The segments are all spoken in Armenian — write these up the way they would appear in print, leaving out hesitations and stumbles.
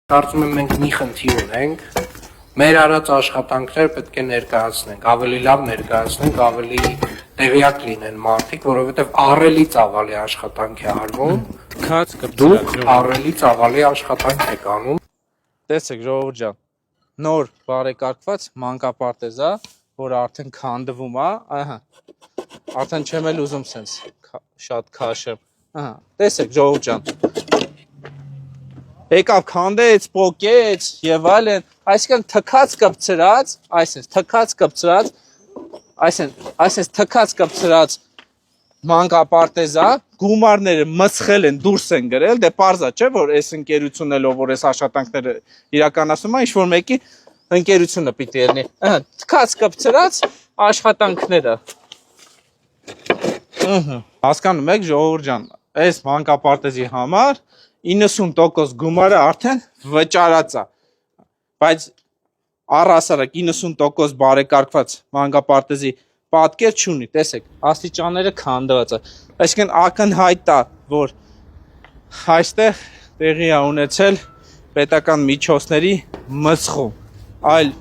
Կարծում եմ մենք մի խնդիր ունենք, մեր արած աշխատանքները պետք է ներկայացնենք, ավելի լավ ներկայացնենք, ավելի տեղյակ լինեն մարդիկ, որովհետև ահռելի ծավալի աշխատանք է արվում, դուք ահռելի ծավալի աշխատանք եք անում։ Տեսեք ժողովուրդ ջան, նոր բարեկարգված մանկապարտեզ է, որ արդեն քանդվում է, ահա, արդեն չեմ էլ ուզում սենց շատ քաշեմ, ահա, տեսեք ժողովուրդ ջան, եկավ քանդեց, պոկեց եւ այլն, այսինքն թքած կպցրած, այսինքն թքած կպցրած մանկապարտեզա, գումարները մսխել են, դուրս են գրել, դե պարզ է, չէ, որ այս ընկերությունն էլ որ այս աշխատանքները իրականացնում է, ինչ որ մեկի ընկերությունը պիտի ելնի, թքած կպցրած աշխատանքները։ Հասկանում եք ժողովուրդ ջան, այս մանկապարտեզի համար 90% գումարը արդեն վճարած է, բայց առհասարակ 90% բարեկարգված մանկապարտեզի պատկեր չունի, տեսեք, աստիճանները քանդված է, այսինքն ակնհայտ է, որ այստեղ տեղի է ունեցել պետական միջոցների մսխում, այլ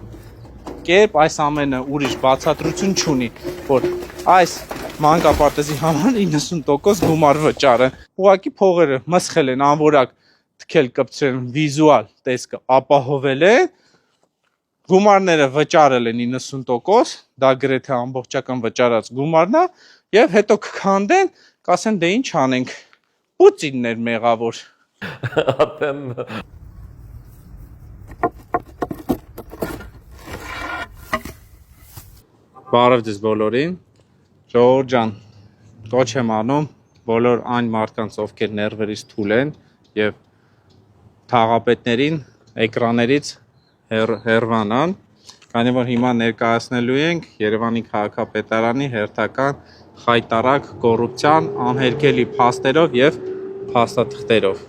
կերպ այս ամենը ուրիշ բացատրություն չունի, որ այս մանկապարտեզի համար 90% գումար վճարը, ուղղակի փողերը մսխել են, անորակ թքել կպցրել վիզուալ տեսքը ապահովել է, գումարները վճարել են 90%, դա գրեթե ամբողջական վճարած գումարն է, եւ հետո կքանդեն, կասեն դե ինչ անենք, Պուտինն էր մեղավոր։ Ատեմ Բարև ձեզ բոլորին, ժողովուրդ ջան, կոչ եմ անում բոլոր այն մարդկանց, ովքեր ներվերից թույլ են եւ թաղապետներին էկրաններից հեռվանան, քանի որ հիմա ներկայացնելու ենք Երևանի քաղաքապետարանի հերթական խայտարակ կոռուպցիան անհերքելի փաստերով եւ փաստաթղթերով։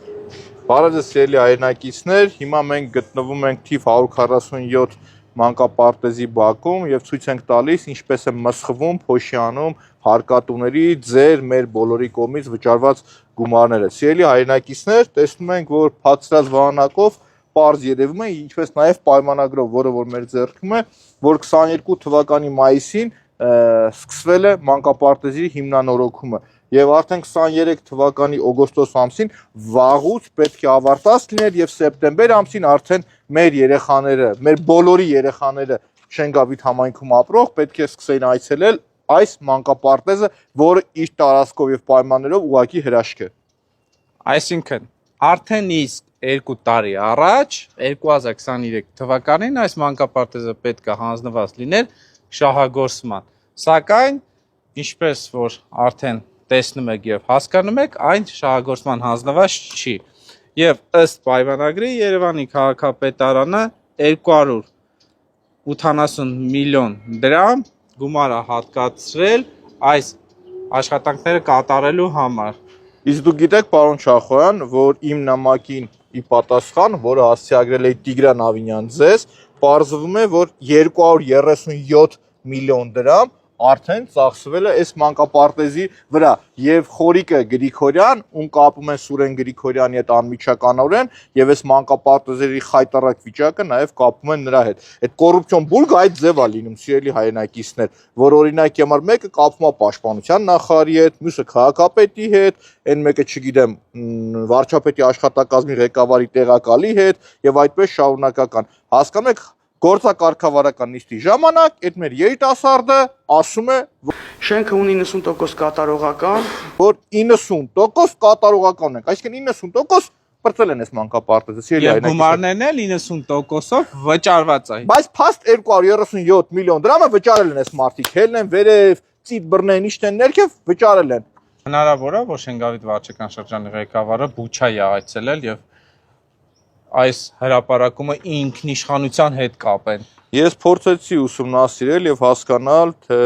Բարև ձեզ սիրելի հայրենակիցներ, հիմա մենք գտնվում ենք թիվ 147 մանկապարտեզի բակում եւ ցույց ենք տալիս ինչպես է մսխվում, փոշիանում հարկատուների ձեր մեր բոլորի կողմից վճարված գումարները։ Սիրելի հայրենակիցներ, տեսնում ենք, որ փածրած վահանակով պարզ երևում է, ինչպես նաեւ պայմանագրով, որը որ մեր ձեռքում է, որ 22 թվականի մայիսին սկսվել է մանկապարտեզի հիմնանորոգումը եւ արդեն 23 թվականի օգոստոս ամսին վաղուց պետք է ավարտած լիներ եւ սեպտեմբեր ամսին արդեն մեր երեխաները, մեր բոլորի երեխաները Շենգավիթ համայնքում ապրող պետք է սկսեին այցելել այս մանկապարտեզը, որը իր տարածքով եւ պայմաններով ուղղակի հրաշք է։ Այսինքն արդեն իսկ 2 տարի առաջ 2023 թվականին այս մանկապարտեզը պետք է հանձնված լիներ շահագործման, սակայն ինչպես որ արդեն տեսնում եք եւ հասկանում եք, այն շահագործման հանձնված չի։ Եվ ըստ պայմանագրի Երևանի քաղաքապետարանը 280 միլիոն դրամ գումար է հատկացրել այս աշխատանքները կատարելու համար։ Իսկ դուք գիտեք, պարոն Չախոյան, որ իմ նամակին ի պատասխան, որը հասցեագրել է Տիգրան Ավինյան ձեզ, պարզվում է, որ 237 միլիոն դրամ արդեն ծախսվել է այս մանկապարտեզի վրա եւ Խորիկը Գրիգորյան, ում կապում են Սուրեն Գրիգորյանի հետ անմիջականորեն եւ այս մանկապարտեզերի խայտարակ վիճակը նաեւ կապում են նրա հետ։ Այդ կոռուպցիոն բուրգը այդ ձև է լինում, սիրելի հայրենակիցներ, որ օրինակ համար մեկը կապում է պաշտպանության նախարարի հետ, մյուսը քաղաքապետի հետ, այն մեկը չգիտեմ վարչապետի աշխատակազմի ղեկավարի տեղակալի հետ եւ այդպես շարունակական։ Հասկանում եք, գործակարգավարական նիստի ժամանակ այդ մեր երիտասարդը ասում է, շենքը ունի 90% կատարողական, որ 90% կատարողական ենք, այսինքն 90% պրծել են այս մանկապարտեզը, սիրելի հայրենակիցներ։ Եվ գումարներն էլ 90%-ով վճարված է։ Բայց փաստ 237 միլիոն դրամը վճարել են այս մարդիկ, հելն են վերև, ծիտ բռնեն, իշտեն ներքև վճարել են։ Հնարավոր է, որ Շենգավիթ վարչական շրջանի ղեկավարը Բուչայի է այցելել եւ այս հրապարակումը ինքնիշխանության հետ կապեն։ Ես փորձեցի ուսումնասիրել եւ հասկանալ, թե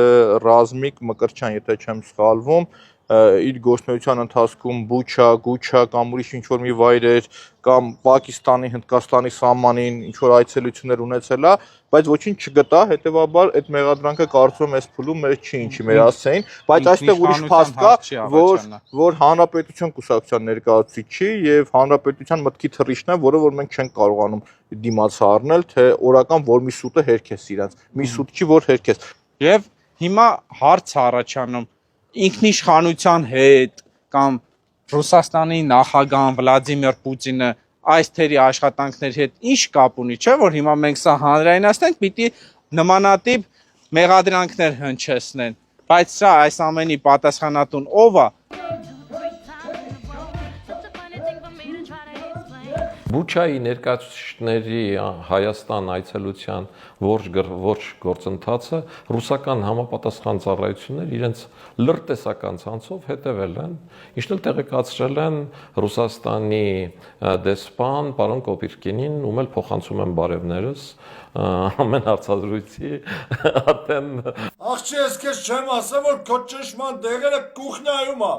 Ռազմիկ Մկրտչյան, եթե չեմ սխալվում, իր գործունեության ընթացքում Բուչա, Գուչա կամ ուրիշ ինչ-որ մի վայրեր կամ Պակիստանի, Հնդկաստանի սահմանին ինչ-որ այցելություններ ունեցել է, բայց ոչինչ չգտա, հետեւաբար այդ մեղադրանքը կարծում եմ այս փուլում մեր չի ինչի մեր հասցեին, բայց այստեղ ուրիշ փաստ կա, որ հանրապետություն կուսակցության ներկայացուցիչ չի եւ հանրապետության մտքի թռիչքն է, որ մենք չենք կարողանում դիմաց առնել, թե օրական որ մի սուտը հերքես իրենց, մի սուտ չի որ հերքես։ Եվ հիմա հարց առաջանում ինքնիշխանության հետ կամ Ռուսաստանի նախագահ Վլադիմիր Պուտինը այս թերի աշխատանքների հետ ինչ կապ ունի, չէ՞ որ հիմա մենք սա հանրայնացնենք, պիտի նմանատիպ մեղադրանքներ հնչեցնեն, բայց սա այս ամենի պատասխանատուն ով է։ Բուչայի ներկայացուցիչների Հայաստան այցելության որջ գործընթացը ռուսական համապատասխան ծառայություններ իրենց լրտեսական ցանցով հետևել են, ինչն էլ տեղեկացրել են Ռուսաստանի դեսպան պարոն Կոպիրկինին, ում էլ փոխանցում եմ բարևներս ամեն հարցազրույցի արդեն Աղջի ես քեզ չեմ ասա որ քո ճշմարտ դեղերը կուխնայում է